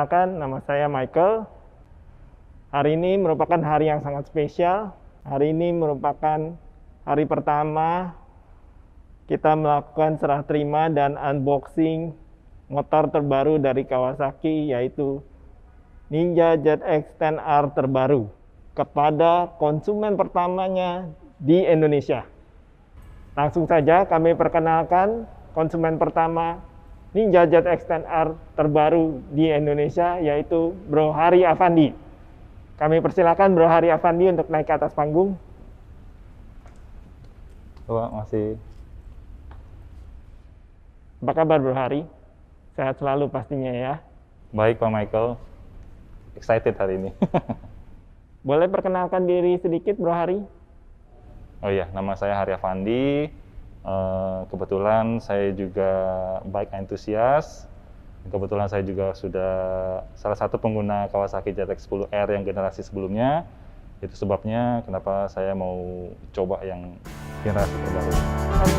Perkenalkan, nama saya Michael. Hari ini merupakan hari yang sangat spesial. Hari ini merupakan hari pertama kita melakukan serah terima dan unboxing motor terbaru dari Kawasaki, yaitu Ninja ZX 10R terbaru kepada konsumen pertamanya di Indonesia. Langsung saja kami perkenalkan konsumen pertama Ninja ZX 10R terbaru di Indonesia, yaitu Bro Hari Afandi. Kami persilakan Bro Hari Afandi untuk naik ke atas panggung. Masih. Apa kabar Bro Hari? Sehat selalu pastinya ya. Baik Pak Michael, excited hari ini. Boleh perkenalkan diri sedikit Bro Hari? Oh iya, nama saya Hari Afandi. Kebetulan saya juga bike enthusiast. Kebetulan saya juga sudah salah satu pengguna Kawasaki ZX 10R yang generasi sebelumnya. Itu sebabnya kenapa saya mau coba yang generasi terbaru.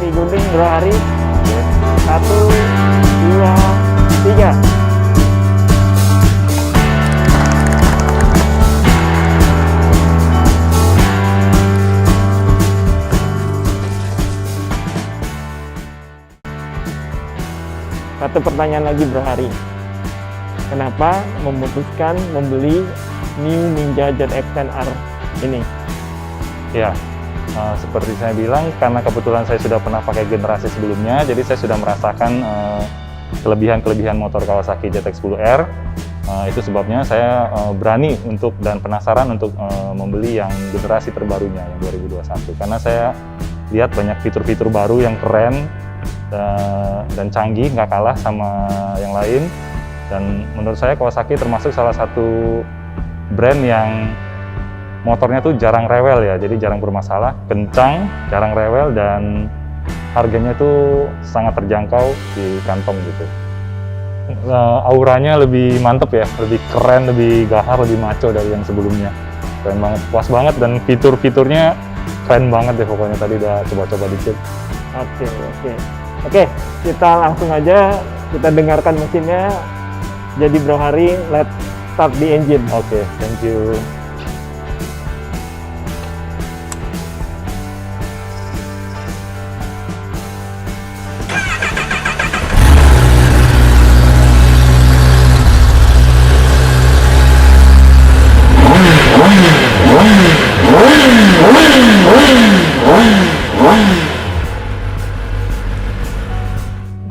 Digunting Bro Hari. 1, 2, 3. Satu pertanyaan lagi Bro Hari, kenapa memutuskan membeli New Ninja ZX 10R ini? Ya, seperti saya bilang, karena kebetulan saya sudah pernah pakai generasi sebelumnya, jadi saya sudah merasakan kelebihan-kelebihan motor Kawasaki ZX 10R. Itu sebabnya saya berani untuk dan penasaran untuk membeli yang generasi terbarunya, yang 2021. Karena saya lihat banyak fitur-fitur baru yang keren, dan canggih, nggak kalah sama yang lain. Dan menurut saya Kawasaki termasuk salah satu brand yang motornya tuh jarang rewel ya, jadi jarang bermasalah, kencang, jarang rewel, dan harganya tuh sangat terjangkau di kantong gitu. Auranya lebih mantep ya, lebih keren, lebih gahar, lebih maco dari yang sebelumnya. Keren banget, puas banget, dan fitur-fiturnya keren banget deh pokoknya. Tadi udah coba-coba dikit. Oke, kita langsung aja kita dengarkan mesinnya. Jadi Bro Hari, let's start the engine. Oke, thank you.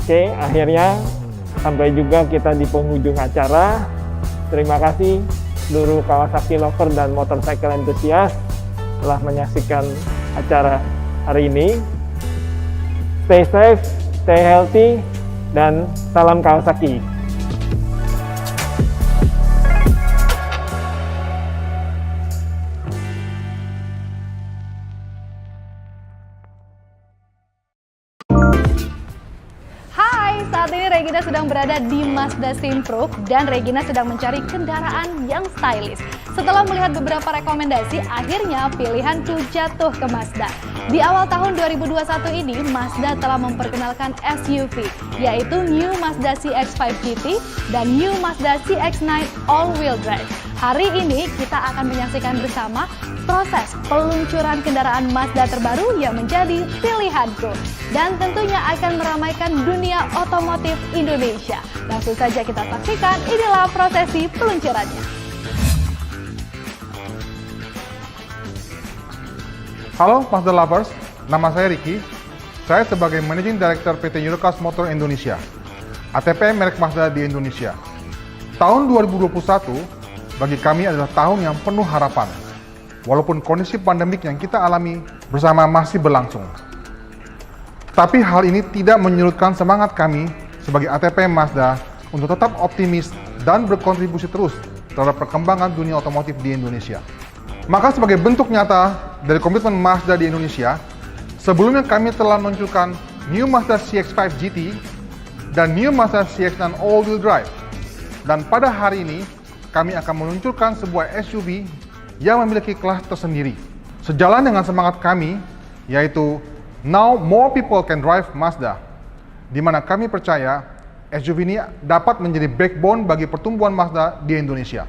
Oke, akhirnya sampai juga kita di penghujung acara. Terima kasih seluruh Kawasaki lover dan motorcycle enthusiast telah menyaksikan acara hari ini. Stay safe, stay healthy, dan salam Kawasaki. Saat ini Regina sedang berada di Mazda Simpruk dan Regina sedang mencari kendaraan yang stylish. Setelah melihat beberapa rekomendasi, akhirnya pilihanku jatuh ke Mazda. Di awal tahun 2021 ini, Mazda telah memperkenalkan SUV, yaitu New Mazda CX-5 GT dan New Mazda CX-9 All-Wheel Drive. Hari ini kita akan menyaksikan bersama proses peluncuran kendaraan Mazda terbaru yang menjadi pilihanku. Dan tentunya akan meramaikan dunia otomotif Indonesia. Langsung saja kita saksikan, inilah prosesi peluncurannya. Halo Mazda Lovers, nama saya Ricky. Saya sebagai Managing Director PT Eurocars Motor Indonesia, ATP merek Mazda di Indonesia. Tahun 2021 bagi kami adalah tahun yang penuh harapan. Walaupun kondisi pandemik yang kita alami bersama masih berlangsung. Tapi hal ini tidak menyurutkan semangat kami sebagai ATP Mazda untuk tetap optimis dan berkontribusi terus terhadap perkembangan dunia otomotif di Indonesia. Maka sebagai bentuk nyata dari komitmen Mazda di Indonesia, sebelumnya kami telah meluncurkan New Mazda CX-5 GT dan New Mazda CX-9 All-Wheel Drive. Dan pada hari ini, kami akan meluncurkan sebuah SUV yang memiliki kelas tersendiri. Sejalan dengan semangat kami, yaitu Now More People Can Drive Mazda, di mana kami percaya SUV ini dapat menjadi backbone bagi pertumbuhan Mazda di Indonesia.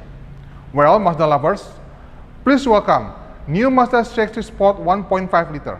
Well, Mazda lovers, please welcome new Mazda CX-3 Sport 1.5 liter.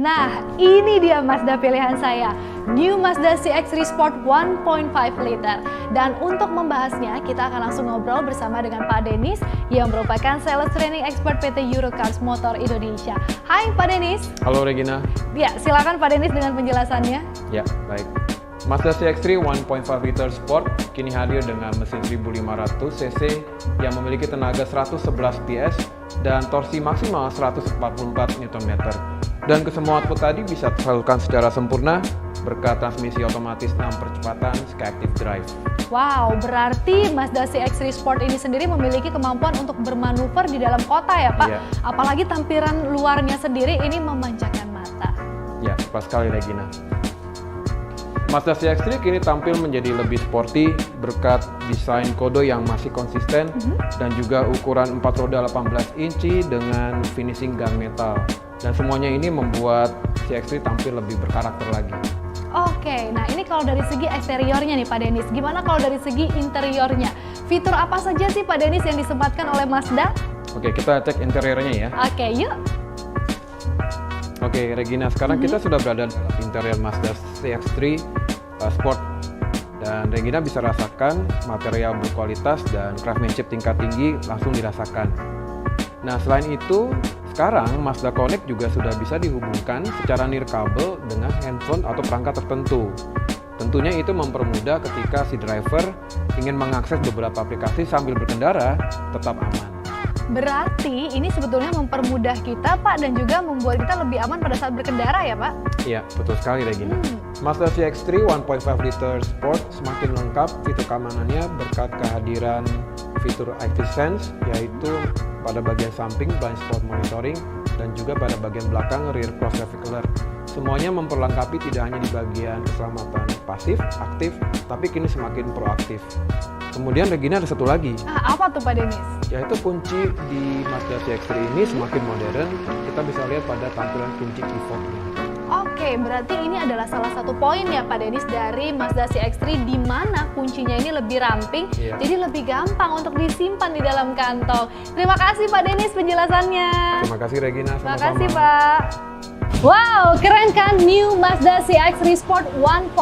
Nah, ini dia Mazda pilihan saya, New Mazda CX-3 Sport 1.5 liter. Dan untuk membahasnya, kita akan langsung ngobrol bersama dengan Pak Denis yang merupakan Sales Training Expert PT Eurocars Motor Indonesia. Hai Pak Denis. Halo Regina. Ya, silakan Pak Denis dengan penjelasannya. Ya, baik. Mazda CX-3 1.5 liter Sport kini hadir dengan mesin 1500 cc yang memiliki tenaga 111 PS dan torsi maksimal 144 Nm. Dan kesemua output tadi bisa tersalurkan secara sempurna berkat transmisi otomatis 6 percepatan Skyactiv Drive. Wow, berarti Mazda CX-3 Sport ini sendiri memiliki kemampuan untuk bermanuver di dalam kota ya Pak? Iya. Apalagi tampilan luarnya sendiri ini memanjakan mata. Ya, pas sekali Regina. Mazda CX-3 kini tampil menjadi lebih sporty berkat desain kodo yang masih konsisten dan juga ukuran 4 roda 18 inci dengan finishing gunmetal. Dan semuanya ini membuat CX-3 tampil lebih berkarakter lagi. Oke, nah ini kalau dari segi eksteriornya nih Pak Denis, gimana kalau dari segi interiornya? Fitur apa saja sih Pak Denis yang disempatkan oleh Mazda? Oke, kita cek interiornya ya. Oke, yuk. Oke, Regina, sekarang kita sudah berada di interior Mazda CX-3 Sport. Dan Regina bisa rasakan material berkualitas dan craftsmanship tingkat tinggi langsung dirasakan. Nah, selain itu, sekarang Mazda Connect juga sudah bisa dihubungkan secara nirkabel dengan handphone atau perangkat tertentu. Tentunya itu mempermudah ketika si driver ingin mengakses beberapa aplikasi sambil berkendara tetap aman. Berarti ini sebetulnya mempermudah kita Pak dan juga membuat kita lebih aman pada saat berkendara ya Pak? Iya, betul sekali Regina. Mazda CX-3 1.5 liter Sport semakin lengkap fitur keamanannya berkat kehadiran fitur Active Sense, yaitu pada bagian samping blind spot monitoring dan juga pada bagian belakang rear cross traffic alert. Semuanya memperlengkapi tidak hanya di bagian keselamatan pasif, aktif, tapi kini semakin proaktif. Kemudian Regina ada satu lagi. Apa tuh Pak Denis? Yaitu kunci di Mazda CX-3 ini semakin modern, kita bisa lihat pada tampilan kunci key fob-nya. Oke, berarti ini adalah salah satu poin ya Pak Denis dari Mazda CX-3 di mana kuncinya ini lebih ramping, jadi lebih gampang untuk disimpan di dalam kantong. Terima kasih Pak Denis penjelasannya. Terima kasih Regina, Terima sama-sama. kasih Pak. Wow, keren kan New Mazda CX-3 Sport 1.5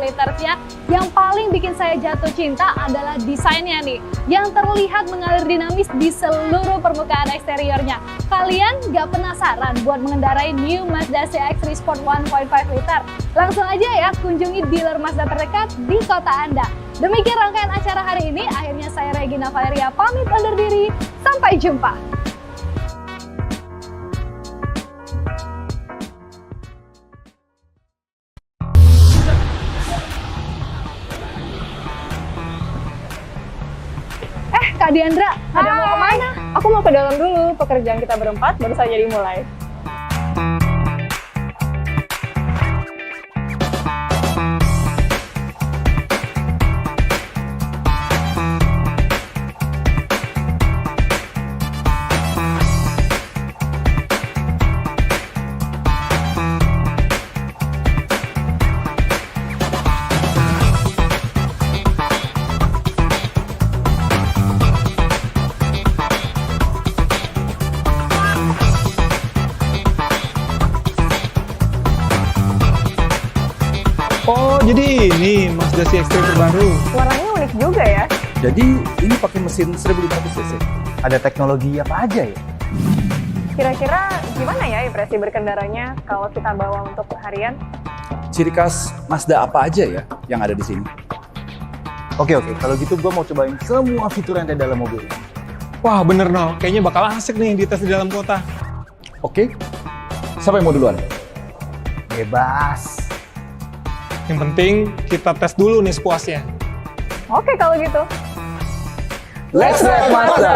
litersnya. Yang paling bikin saya jatuh cinta adalah desainnya nih, yang terlihat mengalir dinamis di seluruh permukaan eksteriornya. Kalian gak penasaran buat mengendarai New Mazda CX-3 Sport 1.5 liter? Langsung aja ya kunjungi dealer Mazda terdekat di kota Anda. Demikian rangkaian acara hari ini, akhirnya saya Regina Valeria pamit undur diri. Sampai jumpa. Kak Diandra, ada mau kemana? Aku mau ke dalam dulu, pekerjaan kita berempat baru saja dimulai. Oh, jadi ini Mazda CX-3 terbaru. Warnanya unik juga ya. Jadi ini pakai mesin 1500 cc. Ada teknologi apa aja ya? Kira-kira gimana ya impresi berkendaranya kalau kita bawa untuk harian? Ciri khas Mazda apa aja ya yang ada di sini? Oke, kalau gitu gue mau cobain semua fitur yang ada dalam mobil. Wah bener Nol, kayaknya bakal asik nih di tes di dalam kota. Oke, siapa yang mau duluan? Bebas. Yang penting kita tes dulu nih sepuasnya. Oke kalau gitu. Let's ride Mazda!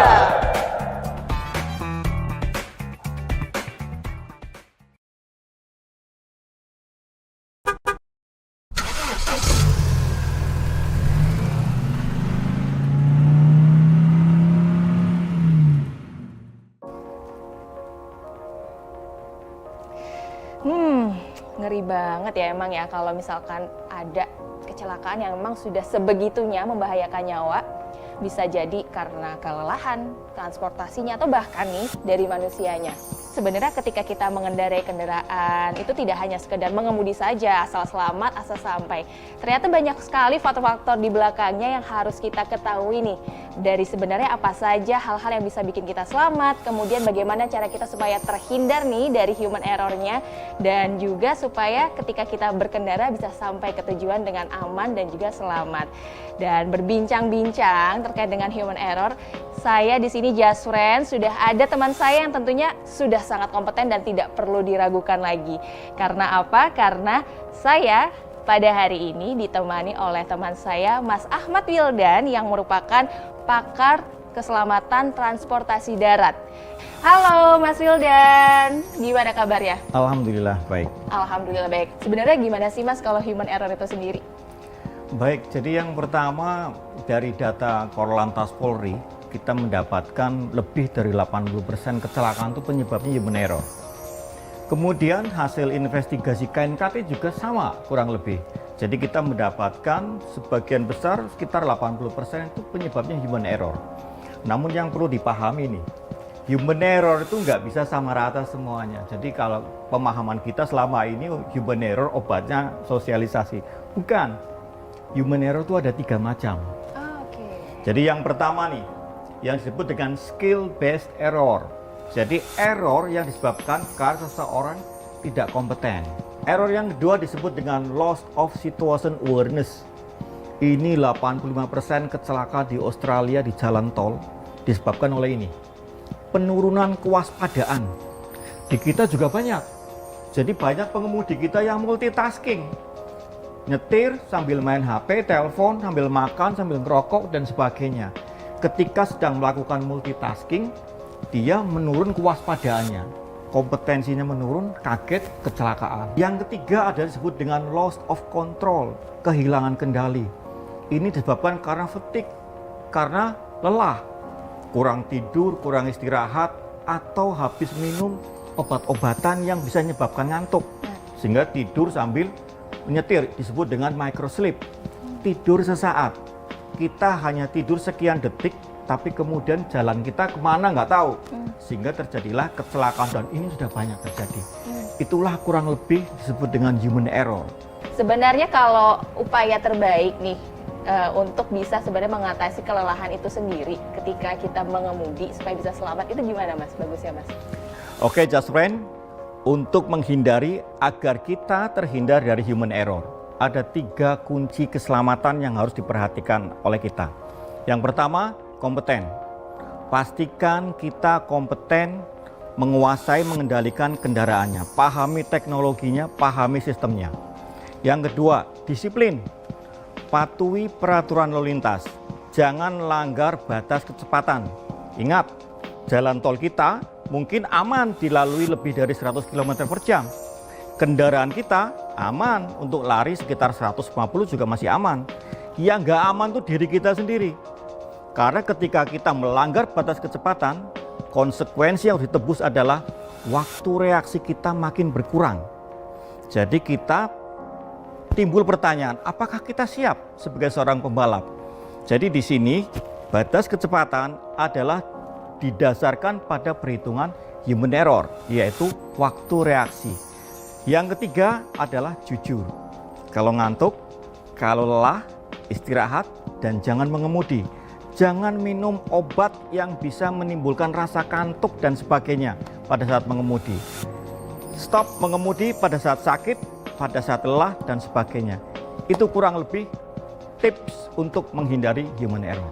Ngeri banget ya emang ya kalau misalkan ada kecelakaan yang memang sudah sebegitunya membahayakan nyawa. Bisa jadi karena kelelahan, transportasinya, atau bahkan nih dari manusianya. Sebenarnya ketika kita mengendarai kendaraan, itu tidak hanya sekedar mengemudi saja, asal selamat, asal sampai. Ternyata banyak sekali faktor-faktor di belakangnya yang harus kita ketahui nih. Dari sebenarnya apa saja hal-hal yang bisa bikin kita selamat, kemudian bagaimana cara kita supaya terhindar nih dari human error-nya, dan juga supaya ketika kita berkendara bisa sampai ke tujuan dengan aman dan juga selamat. Dan berbincang-bincang terkait dengan human error, saya di sini Jasfriend, sudah ada teman saya yang tentunya sudah sangat kompeten dan tidak perlu diragukan lagi. Karena apa? Karena saya pada hari ini ditemani oleh teman saya Mas Ahmad Wildan yang merupakan pakar keselamatan transportasi darat. Halo Mas Wildan, gimana kabarnya? Alhamdulillah baik. Alhamdulillah baik. Sebenarnya gimana sih Mas kalau human error itu sendiri? Baik, jadi yang pertama dari data Korlantas Polri, kita mendapatkan lebih dari 80% kecelakaan itu penyebabnya human error. Kemudian hasil investigasi KNKT juga sama kurang lebih. Jadi kita mendapatkan sebagian besar sekitar 80% itu penyebabnya human error. Namun yang perlu dipahami nih, human error itu nggak bisa sama rata semuanya. Jadi kalau pemahaman kita selama ini human error obatnya sosialisasi. Bukan. Human error itu ada 3 macam. Jadi yang pertama nih, yang disebut dengan skill based error. Jadi error yang disebabkan karena seseorang tidak kompeten. Error yang kedua disebut dengan loss of situation awareness. Ini 85% kecelakaan di Australia di jalan tol disebabkan oleh ini. Penurunan kewaspadaan. Di kita juga banyak. Jadi banyak pengemudi kita yang multitasking. Nyetir sambil main HP, telepon, sambil makan, sambil ngerokok, dan sebagainya. Ketika sedang melakukan multitasking, dia menurun kewaspadaannya. Kompetensinya menurun, kaget, kecelakaan. Yang ketiga ada disebut dengan loss of control, kehilangan kendali. Ini disebabkan karena fatigue, karena lelah, kurang tidur, kurang istirahat, atau habis minum obat-obatan yang bisa menyebabkan ngantuk. Sehingga tidur sambil menyetir, disebut dengan microsleep. Tidur sesaat, kita hanya tidur sekian detik, tapi kemudian jalan kita kemana nggak tahu, sehingga terjadilah kecelakaan, dan ini sudah banyak terjadi. Itulah kurang lebih disebut dengan human error. Sebenarnya kalau upaya terbaik nih untuk bisa sebenarnya mengatasi kelelahan itu sendiri ketika kita mengemudi supaya bisa selamat, itu gimana Mas? Bagus ya Mas? Oke, Jasfriend. Untuk menghindari agar kita terhindar dari human error, ada 3 kunci keselamatan yang harus diperhatikan oleh kita. Yang pertama, kompeten. Pastikan kita kompeten menguasai mengendalikan kendaraannya, pahami teknologinya, pahami sistemnya. Yang kedua, disiplin. Patuhi peraturan lalu lintas. Jangan langgar batas kecepatan. Ingat, jalan tol kita mungkin aman dilalui lebih dari 100 km per jam. Kendaraan kita aman untuk lari sekitar 150 juga masih aman. Yang nggak aman tuh diri kita sendiri. Karena ketika kita melanggar batas kecepatan, konsekuensi yang ditebus adalah waktu reaksi kita makin berkurang. Jadi kita timbul pertanyaan, apakah kita siap sebagai seorang pembalap? Jadi di sini batas kecepatan adalah didasarkan pada perhitungan human error, yaitu waktu reaksi. Yang ketiga adalah jujur. Kalau ngantuk, kalau lelah, istirahat, dan jangan mengemudi. Jangan minum obat yang bisa menimbulkan rasa kantuk dan sebagainya. pada saat mengemudi. Stop mengemudi pada saat sakit, pada saat lelah, dan sebagainya. Itu kurang lebih tips untuk menghindari human error.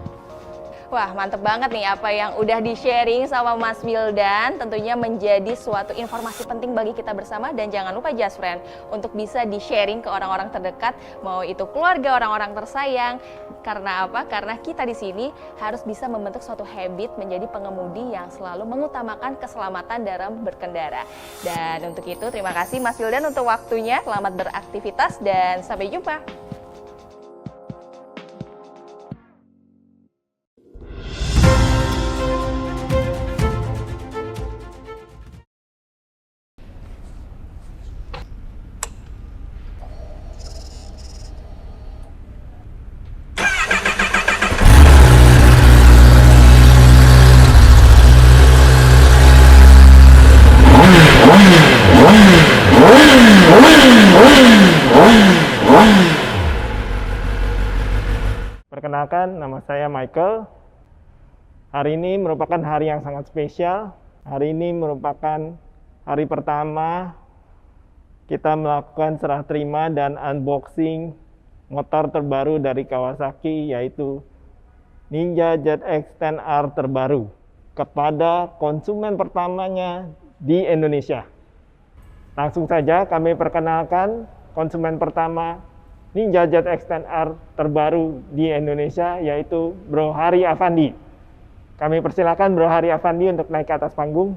Wah, mantep banget nih apa yang udah di-sharing sama Mas Wildan. Tentunya menjadi suatu informasi penting bagi kita bersama. Dan jangan lupa Just Friend untuk bisa di-sharing ke orang-orang terdekat, mau itu keluarga, orang-orang tersayang. Karena apa? Karena kita di sini harus bisa membentuk suatu habit menjadi pengemudi yang selalu mengutamakan keselamatan dalam berkendara. Dan untuk itu terima kasih Mas Wildan untuk waktunya. Selamat beraktivitas dan sampai jumpa. Perkenalkan, nama saya Michael. Hari ini merupakan hari yang sangat spesial. Hari ini merupakan hari pertama kita melakukan serah terima dan unboxing motor terbaru dari Kawasaki, yaitu Ninja ZX-10R terbaru kepada konsumen pertamanya di Indonesia. Langsung saja kami perkenalkan konsumen pertama Ninja ZX-10R terbaru di Indonesia, yaitu Bro Hari Afandi. Kami persilakan Bro Hari Afandi untuk naik ke atas panggung.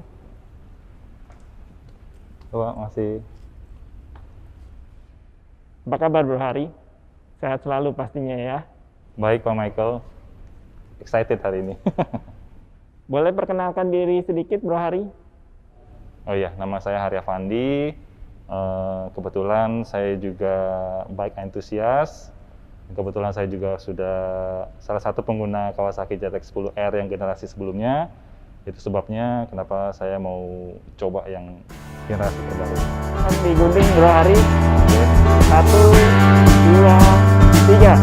Wah, masih. Apa kabar Bro Hari? Sehat selalu pastinya ya. Baik Pak Michael, excited hari ini. Boleh perkenalkan diri sedikit Bro Hari? Oh iya, nama saya Hari Afandi. Kebetulan saya juga bike enthusiast. Kebetulan saya juga sudah salah satu pengguna Kawasaki ZX-10R yang generasi sebelumnya. Itu sebabnya kenapa saya mau coba yang generasi terbaru. Digunting Bro Hari. 1, 2, 3.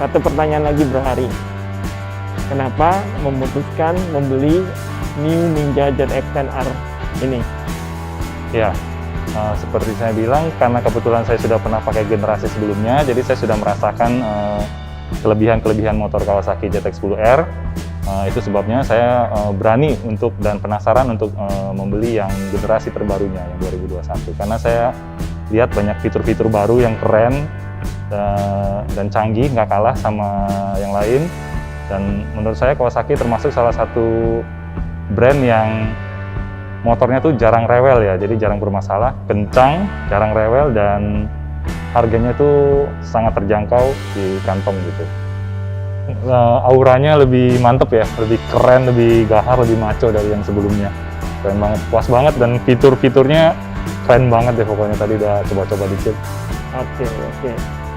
Satu pertanyaan lagi Bro Hari. Kenapa memutuskan membeli New Ninja ZX-10R ini? Ya, seperti saya bilang, karena kebetulan saya sudah pernah pakai generasi sebelumnya, jadi saya sudah merasakan kelebihan-kelebihan motor Kawasaki ZX-10R. Itu sebabnya saya berani untuk dan penasaran untuk membeli yang generasi terbarunya, yang 2021. Karena saya lihat banyak fitur-fitur baru yang keren, dan canggih, nggak kalah sama yang lain. Dan menurut saya Kawasaki termasuk salah satu brand yang motornya tuh jarang rewel ya, jadi jarang bermasalah, kencang, jarang rewel, dan harganya tuh sangat terjangkau di kantong gitu. Auranya lebih mantep ya, lebih keren, lebih gahar, lebih maco dari yang sebelumnya. Keren banget, puas banget, dan fitur-fiturnya keren banget deh pokoknya. Tadi udah coba-coba dikit.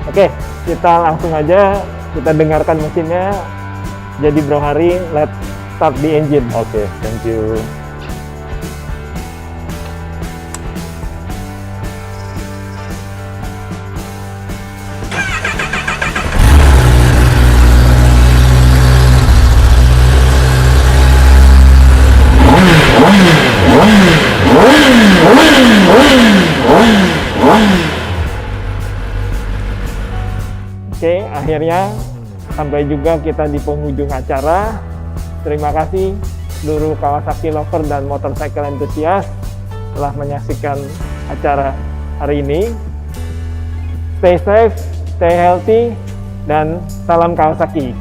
Oke, kita langsung aja kita dengarkan mesinnya. Jadi Bro Hari, let's start the engine. Oke, thank you. Oke, akhirnya sampai juga kita di penghujung acara. Terima kasih seluruh Kawasaki lover dan motorcycle enthusiast telah menyaksikan acara hari ini. Stay safe, stay healthy, dan salam Kawasaki.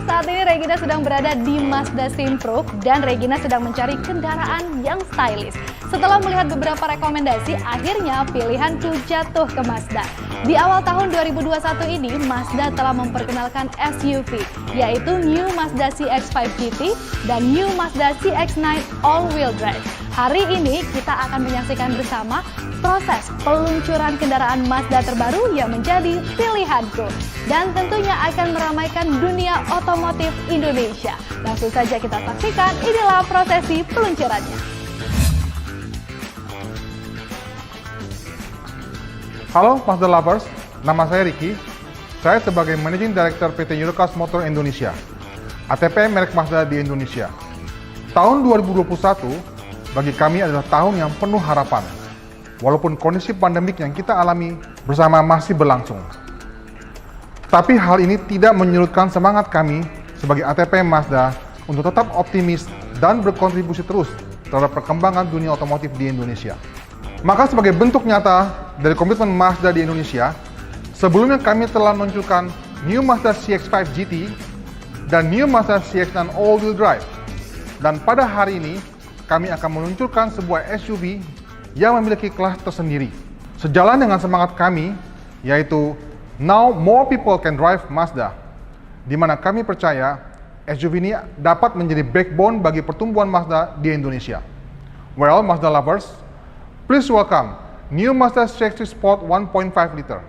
Saat ini Regina sedang berada di Mazda Simproof dan Regina sedang mencari kendaraan yang stylish. Setelah melihat beberapa rekomendasi, akhirnya pilihan tuh jatuh ke Mazda. Di awal tahun 2021 ini, Mazda telah memperkenalkan SUV, yaitu New Mazda CX-5 GT dan New Mazda CX-9 All-Wheel Drive. Hari ini kita akan menyaksikan bersama proses peluncuran kendaraan Mazda terbaru yang menjadi pilihanku. Dan tentunya akan meramaikan dunia otomotif Indonesia. Langsung saja kita saksikan, inilah prosesi peluncurannya. Halo Mazda Lovers, nama saya Ricky. Saya sebagai Managing Director PT Eurocars Motor Indonesia, ATP merek Mazda di Indonesia. Tahun 2021 bagi kami adalah tahun yang penuh harapan, walaupun kondisi pandemik yang kita alami bersama masih berlangsung. Tapi hal ini tidak menyurutkan semangat kami sebagai ATP Mazda untuk tetap optimis dan berkontribusi terus terhadap perkembangan dunia otomotif di Indonesia. Maka sebagai bentuk nyata dari komitmen Mazda di Indonesia, sebelumnya kami telah meluncurkan New Mazda CX-5 GT dan New Mazda CX-9 All-Wheel Drive. Dan pada hari ini, kami akan meluncurkan sebuah SUV yang memiliki kelas tersendiri. Sejalan dengan semangat kami, yaitu Now More People Can Drive Mazda, di mana kami percaya SUV ini dapat menjadi backbone bagi pertumbuhan Mazda di Indonesia. Well, Mazda lovers, please welcome New Mazda CX-3 Sport 1.5 liter.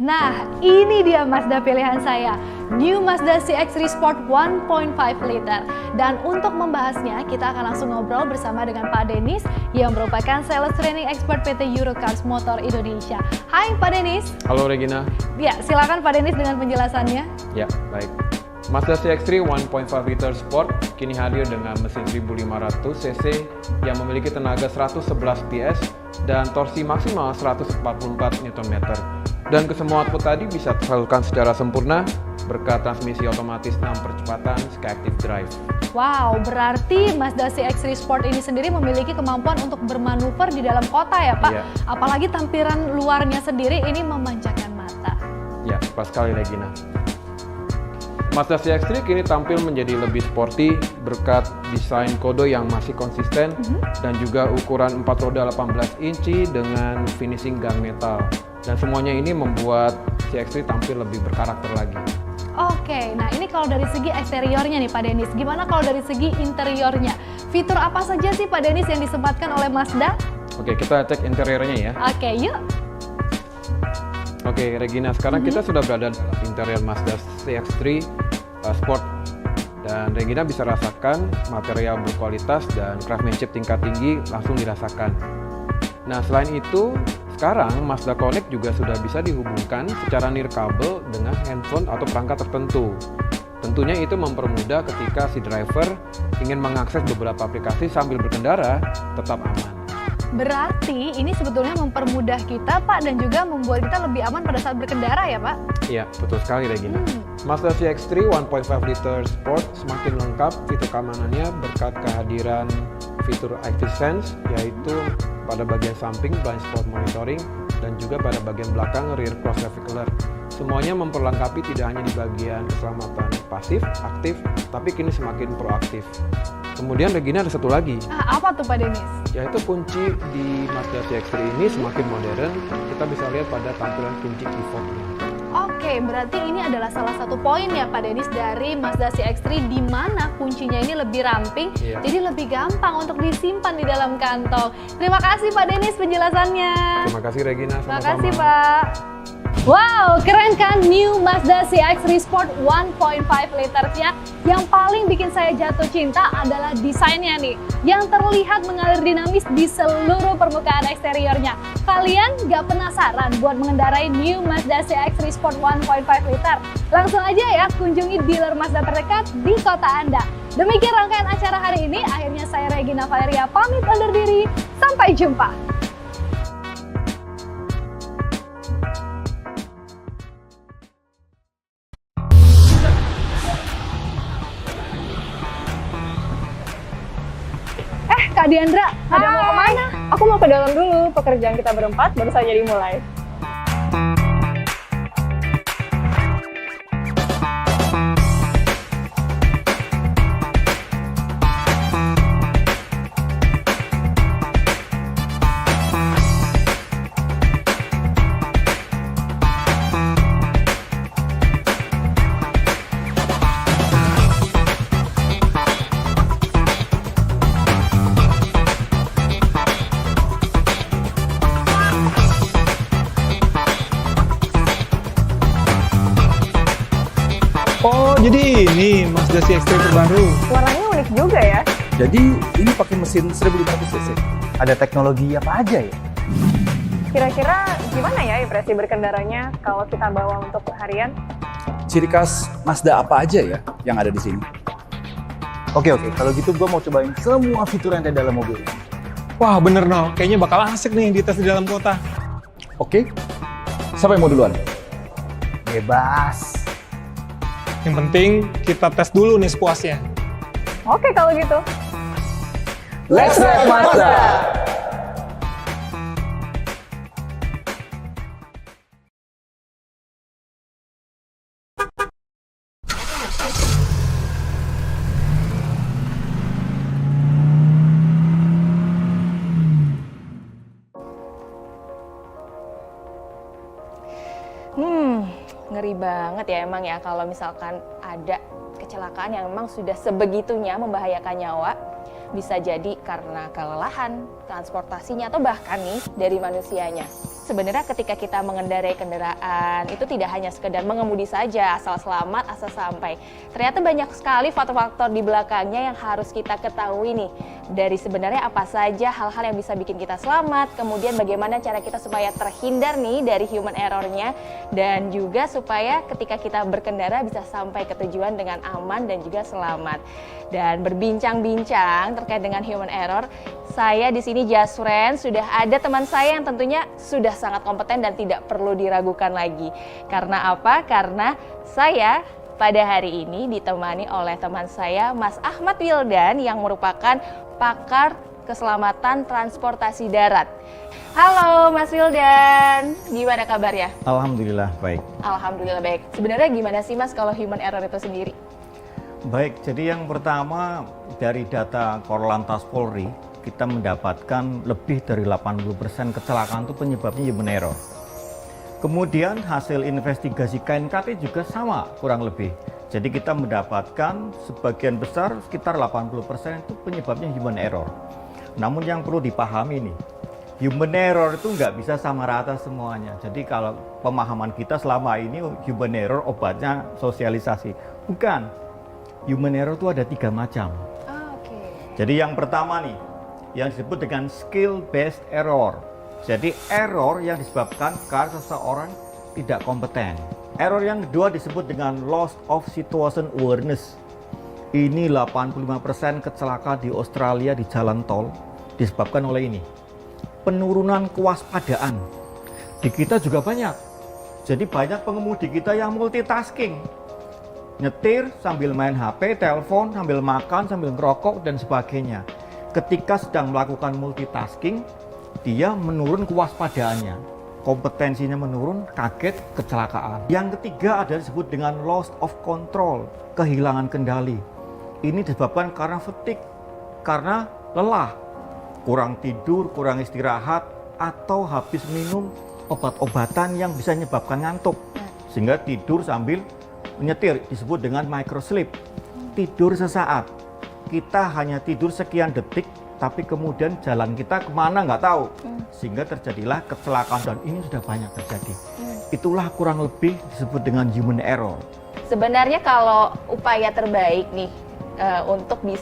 Nah, ini dia Mazda pilihan saya, New Mazda CX-3 Sport 1.5 liter. Dan untuk membahasnya, kita akan langsung ngobrol bersama dengan Pak Denis yang merupakan Sales Training Expert PT Eurocars Motor Indonesia. Hai Pak Denis. Halo Regina. Ya, silakan Pak Denis dengan penjelasannya. Ya, baik. Mazda CX-3 1.5 liter Sport kini hadir dengan mesin 1500 cc yang memiliki tenaga 111 PS dan torsi maksimal 144 Nm. Dan kesemua output tadi bisa tersalurkan secara sempurna berkat transmisi otomatis 6 percepatan Skyactiv Drive. Wow, berarti Mazda CX-3 Sport ini sendiri memiliki kemampuan untuk bermanuver di dalam kota ya Pak? Iya. Apalagi tampilan luarnya sendiri ini memanjakan mata. Ya, pas sekali Regina. Mazda CX-3 kini tampil menjadi lebih sporty berkat desain kodo yang masih konsisten dan juga ukuran 4 roda 18 inci dengan finishing gunmetal. Dan semuanya ini membuat CX-3 tampil lebih berkarakter lagi. Oke, nah ini kalau dari segi eksteriornya nih Pak Denis, gimana kalau dari segi interiornya? Fitur apa saja sih Pak Denis yang disempatkan oleh Mazda? Oke, kita cek interiornya ya. Oke, yuk. Oke, Regina, sekarang kita sudah berada di interior Mazda CX-3 Sport. Dan Regina bisa rasakan material berkualitas dan craftsmanship tingkat tinggi langsung dirasakan. Nah, selain itu, sekarang Mazda Connect juga sudah bisa dihubungkan secara nirkabel dengan handphone atau perangkat tertentu. Tentunya itu mempermudah ketika si driver ingin mengakses beberapa aplikasi sambil berkendara tetap aman. Berarti ini sebetulnya mempermudah kita Pak dan juga membuat kita lebih aman pada saat berkendara ya Pak? Iya, betul sekali Regina. Mazda CX-3 1.5 liter Sport semakin lengkap fitur keamanannya berkat kehadiran fitur Active Sense, yaitu pada bagian samping blind spot monitoring dan juga pada bagian belakang rear cross traffic alert. Semuanya memperlengkapi tidak hanya di bagian keselamatan pasif, aktif, tapi kini semakin proaktif. Kemudian Regina ada satu lagi. Apa tuh Pak Denis? Yaitu kunci di Mazda CX-3 ini semakin modern. Kita bisa lihat pada tampilan kunci key fob-nya. Oke, berarti ini adalah salah satu poin ya Pak Denis dari Mazda CX-3 di mana kuncinya ini lebih ramping, jadi lebih gampang untuk disimpan di dalam kantong. Terima kasih Pak Denis penjelasannya. Terima kasih Regina, sama-sama. Terima kasih Pak. Wow, keren kan new Mazda CX-3 Sport 1.5 litersnya? Yang paling bikin saya jatuh cinta adalah desainnya nih, yang terlihat mengalir dinamis di seluruh permukaan eksteriornya. Kalian gak penasaran buat mengendarai new Mazda CX-3 Sport 1.5 liter? Langsung aja ya kunjungi dealer Mazda terdekat di kota Anda. Demikian rangkaian acara hari ini, akhirnya saya Regina Valeria pamit undur diri. Sampai jumpa. Kak Diandra, ada mau kemana? Aku mau ke dalam dulu, pekerjaan kita berempat baru saja dimulai. Oh, jadi ini Mazda CX-3 terbaru. Warnanya unik juga ya. Jadi ini pakai mesin 1500 cc. Ada teknologi apa aja ya? Kira-kira gimana ya impresi berkendaranya kalau kita bawa untuk harian? Ciri khas Mazda apa aja ya yang ada di sini? Oke, kalau gitu gue mau cobain semua fitur yang ada dalam mobil. Wah, bener no. Kayaknya bakal asik nih di tes di dalam kota. Oke, siapa yang mau duluan? Bebas. Yang penting kita tes dulu nih sepuasnya. Oke kalau gitu. Let's ride Mazda! Ngeri banget ya emang ya kalau misalkan ada kecelakaan yang memang sudah sebegitunya membahayakan nyawa. Bisa jadi karena kelelahan, transportasinya, atau bahkan nih dari manusianya. Sebenarnya ketika kita mengendarai kendaraan, itu tidak hanya sekedar mengemudi saja, asal selamat, asal sampai. Ternyata banyak sekali faktor-faktor di belakangnya yang harus kita ketahui nih. Dari sebenarnya apa saja hal-hal yang bisa bikin kita selamat, kemudian bagaimana cara kita supaya terhindar nih dari human error-nya, dan juga supaya ketika kita berkendara bisa sampai ke tujuan dengan aman dan juga selamat. Dan berbincang-bincang terkait dengan human error, saya di sini Jasren, sudah ada teman saya yang tentunya sudah sangat kompeten dan tidak perlu diragukan lagi. Karena apa? Karena saya pada hari ini ditemani oleh teman saya Mas Ahmad Wildan yang merupakan pakar keselamatan transportasi darat. Halo Mas Wildan, gimana kabarnya? Alhamdulillah baik. Alhamdulillah baik. Sebenarnya gimana sih Mas kalau human error itu sendiri? Baik, jadi yang pertama dari data Korlantas Polri, kita mendapatkan lebih dari 80% kecelakaan itu penyebabnya human error. Kemudian hasil investigasi KNKT juga sama kurang lebih. Jadi kita mendapatkan sebagian besar sekitar 80% itu penyebabnya human error. Namun yang perlu dipahami nih, human error itu nggak bisa sama rata semuanya. Jadi kalau pemahaman kita selama ini human error obatnya sosialisasi. Bukan, human error itu ada 3 macam. Jadi yang pertama nih, yang disebut dengan skill based error. Jadi error yang disebabkan karena seseorang tidak kompeten. Error yang kedua disebut dengan loss of situation awareness. Ini 85% kecelakaan di Australia di jalan tol disebabkan oleh ini. Penurunan kewaspadaan. Di kita juga banyak. Jadi banyak pengemudi kita yang multitasking. Nyetir sambil main HP, telepon, sambil makan, sambil ngerokok dan sebagainya. Ketika sedang melakukan multitasking, dia menurun kewaspadaannya, kompetensinya menurun, kaget, kecelakaan. Yang ketiga adalah disebut dengan loss of control, kehilangan kendali. Ini disebabkan karena fatigue, karena lelah, kurang tidur, kurang istirahat, atau habis minum obat-obatan yang bisa menyebabkan ngantuk, sehingga tidur sambil menyetir, disebut dengan microsleep, tidur sesaat. Kita hanya tidur sekian detik, tapi kemudian jalan kita kemana nggak tahu, sehingga terjadilah kecelakaan dan ini sudah banyak terjadi. itulah kurang lebih disebut dengan human error. Sebenarnya kalau upaya terbaik nih untuk bisa